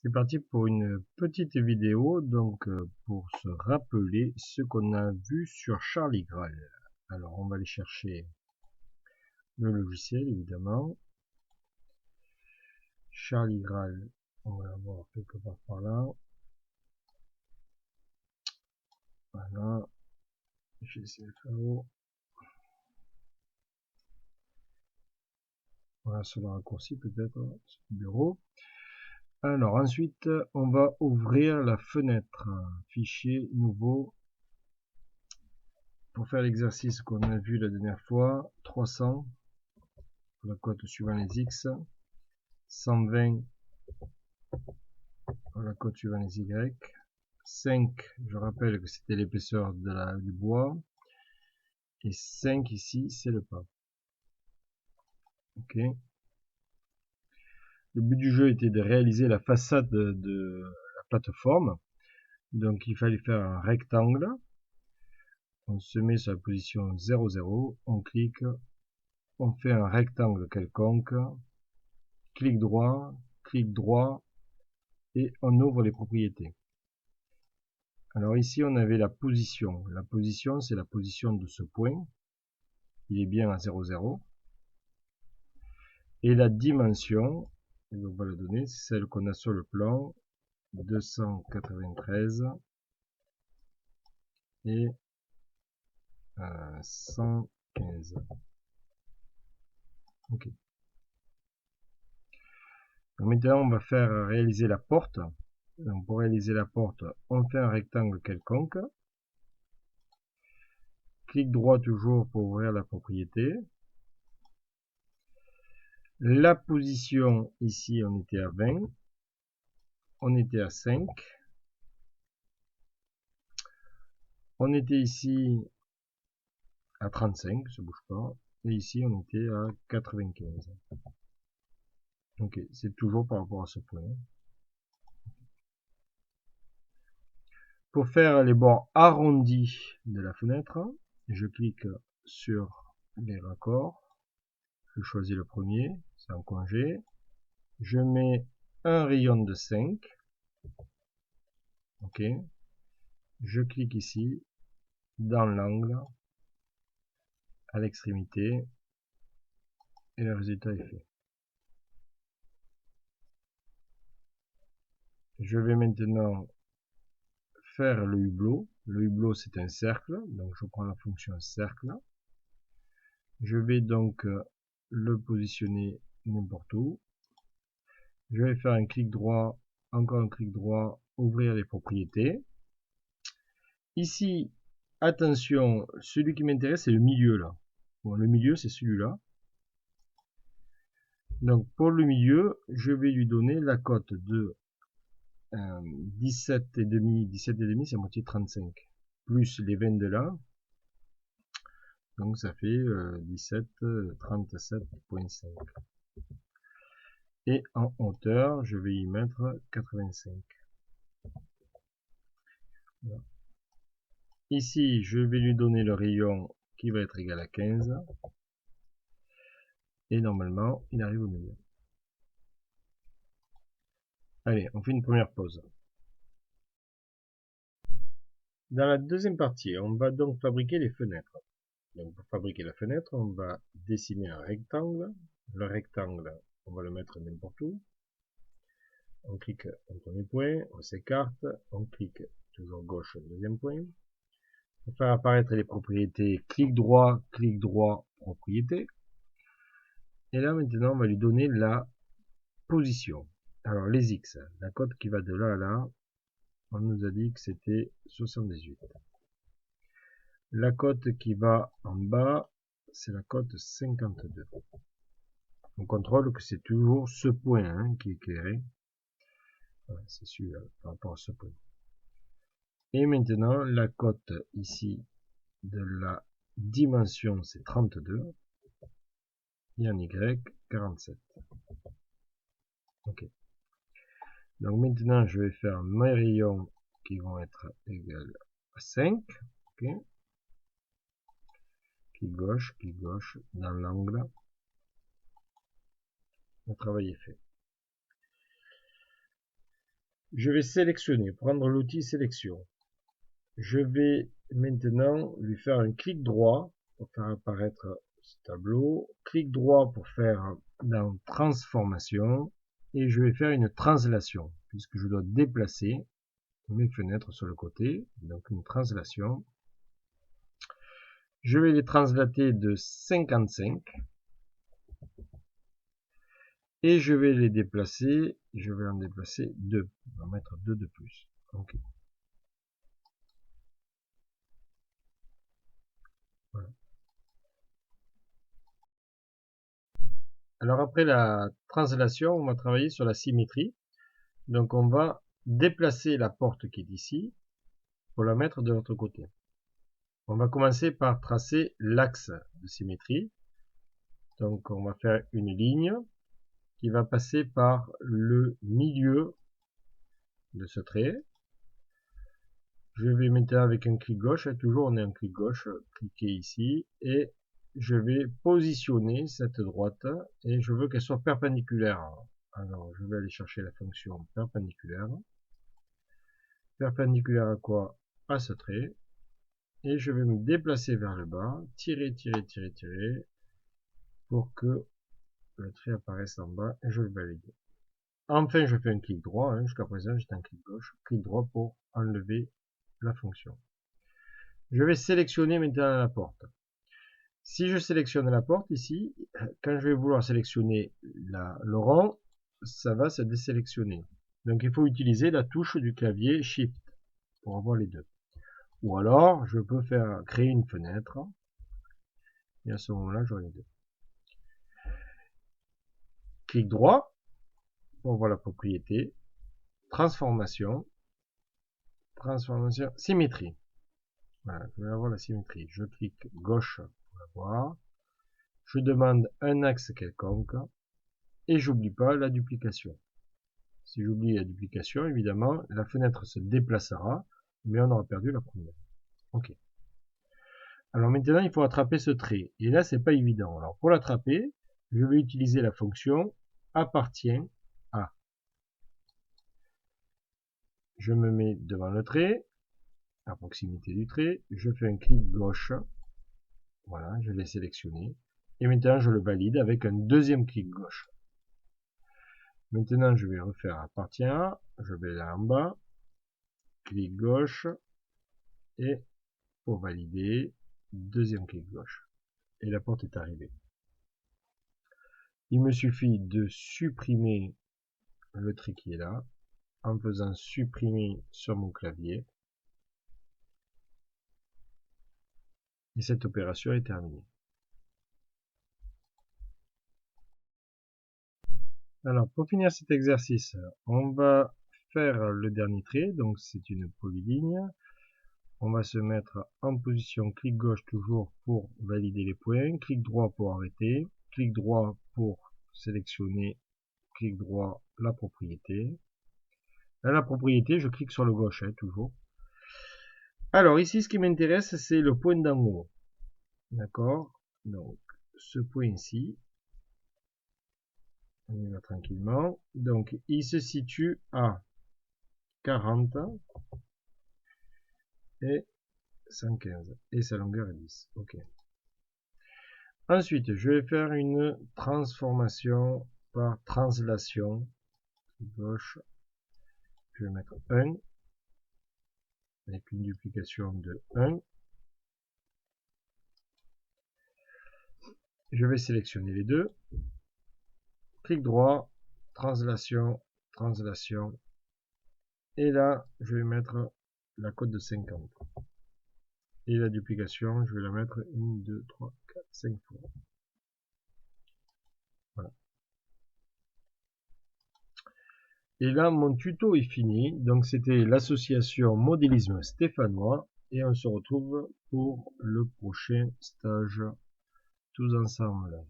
C'est parti pour une petite vidéo, donc pour se rappeler ce qu'on a vu sur Charlie Graal. Alors on va aller chercher le logiciel évidemment. Charlie Graal, on va l'avoir quelque part par là. Voilà, GCFAO. Voilà sur le raccourci peut-être, sur le bureau. Alors ensuite, on va ouvrir la fenêtre, fichier nouveau. Pour faire l'exercice qu'on a vu la dernière fois, 300 pour la cote suivant les X, 120 pour la cote suivant les Y, 5, je rappelle que c'était l'épaisseur du bois, et 5 ici, c'est le pas. Ok. Le but du jeu était de réaliser la façade de la plateforme, donc il fallait faire un rectangle. On se met sur la position 0, 0, on clique, on fait un rectangle quelconque, clic droit, et on ouvre les propriétés. Alors ici on avait la position. La position c'est la position de ce point. Il est bien à 0, 0. Et la dimension, on va la donner, c'est celle qu'on a sur le plan, 293 et 115. Ok. Donc maintenant on va faire réaliser la porte. Donc pour réaliser la porte, on fait un rectangle quelconque. Clic droit toujours pour ouvrir la propriété. La position, ici, on était à 20. On était à 5. On était ici à 35, ça bouge pas. Et ici, on était à 95. Ok, c'est toujours par rapport à ce point. Pour faire les bords arrondis de la fenêtre, je clique sur les raccords. Je choisis le premier, c'est en congé. Je mets un rayon de 5. Ok. Je clique ici, dans l'angle, à l'extrémité, et le résultat est fait. Je vais maintenant faire le hublot. Le hublot c'est un cercle, donc je prends la fonction cercle. Je vais donc le positionner n'importe où. Je vais faire un clic droit, encore un clic droit, ouvrir les propriétés. Ici, attention, celui qui m'intéresse c'est le milieu là. Bon, le milieu c'est celui-là. Donc pour le milieu, je vais lui donner la cote de 17,5, 17,5 c'est à moitié 35, plus les 20 de là, donc ça fait 17, 37,5. Et en hauteur, je vais y mettre 85. Voilà. Ici, je vais lui donner le rayon qui va être égal à 15. Et normalement, il arrive au milieu. Allez, on fait une première pause. Dans la deuxième partie, on va donc fabriquer les fenêtres. Donc pour fabriquer la fenêtre, on va dessiner un rectangle. Le rectangle, on va le mettre n'importe où. On clique un premier point, on s'écarte, on clique toujours gauche au deuxième point. Pour faire apparaître les propriétés, clic droit, propriété. Et là maintenant, on va lui donner la position. Alors les X, la cote qui va de là à là, on nous a dit que c'était 78. La cote qui va en bas, c'est la cote 52. On contrôle que c'est toujours ce point hein, qui est éclairé. Voilà, c'est celui-là par rapport à ce point. Et maintenant, la cote ici de la dimension, c'est 32. Et en Y, 47. Ok. Donc maintenant, je vais faire mes rayons qui vont être égaux à 5. Ok. Clic gauche, dans l'angle. Le travail est fait. Je vais sélectionner, prendre l'outil sélection. Je vais maintenant lui faire un clic droit pour faire apparaître ce tableau. Clic droit pour faire dans transformation. Et je vais faire une translation, puisque je dois déplacer mes fenêtres sur le côté. Donc une translation. Je vais les translater de 55. Et je vais les déplacer. Je vais en déplacer 2. On va mettre 2 de plus. Ok. Voilà. Alors après la translation, on va travailler sur la symétrie. Donc on va déplacer la porte qui est ici pour la mettre de l'autre côté. On va commencer par tracer l'axe de symétrie. Donc on va faire une ligne qui va passer par le milieu de ce trait. Je vais maintenant avec un clic gauche, toujours on est un clic gauche, cliquer ici et je vais positionner cette droite et je veux qu'elle soit perpendiculaire. Alors je vais aller chercher la fonction perpendiculaire. Perpendiculaire à quoi? À ce trait. Et je vais me déplacer vers le bas, tirer, tirer, tirer, tirer, pour que le trait apparaisse en bas et je le valide. Enfin, je fais un clic droit, jusqu'à présent j'étais un clic gauche, clic droit pour enlever la fonction. Je vais sélectionner maintenant la porte. Si je sélectionne la porte ici, quand je vais vouloir sélectionner le rond, ça va se désélectionner. Donc il faut utiliser la touche du clavier Shift pour avoir les deux. Ou alors, je peux créer une fenêtre. Et à ce moment-là, j'aurai les deux. Clic droit pour voir la propriété. Transformation. Transformation. Symétrie. Voilà, je vais avoir la symétrie. Je clique gauche pour la voir. Je demande un axe quelconque. Et j'oublie pas la duplication. Si j'oublie la duplication, évidemment, la fenêtre se déplacera, mais on aura perdu la première. Ok. Alors maintenant, il faut attraper ce trait. Et là, c'est pas évident. Alors pour l'attraper, je vais utiliser la fonction appartient à. Je me mets devant le trait, à proximité du trait, je fais un clic gauche. Voilà, je l'ai sélectionné. Et maintenant, je le valide avec un deuxième clic gauche. Maintenant, je vais refaire appartient à. Je vais là en bas, clic gauche, et pour valider, deuxième clic gauche. Et la porte est arrivée. Il me suffit de supprimer le trait qui est là, en faisant supprimer sur mon clavier. Et cette opération est terminée. Alors, pour finir cet exercice, on va faire le dernier trait. Donc, c'est une polyligne. On va se mettre en position clic gauche toujours pour valider les points. Clic droit pour arrêter. Clic droit pour sélectionner. Clic droit, la propriété. Là, la propriété, je clique sur le gauche, toujours. Alors, ici, ce qui m'intéresse, c'est le point d'en haut. D'accord? Donc, ce point ici. On y va tranquillement. Donc, il se situe à 40 et 115. Et sa longueur est 10. OK. Ensuite, je vais faire une transformation par translation. Gauche. Je vais mettre 1. Avec une duplication de 1. Je vais sélectionner les deux. Clic droit, translation, translation. Et là, je vais mettre la cote de 50. Et la duplication, je vais la mettre 1, 2, 3, 4, 5 fois. Voilà. Et là, mon tuto est fini. Donc, c'était l'association modélisme stéphanois. Et on se retrouve pour le prochain stage tous ensemble.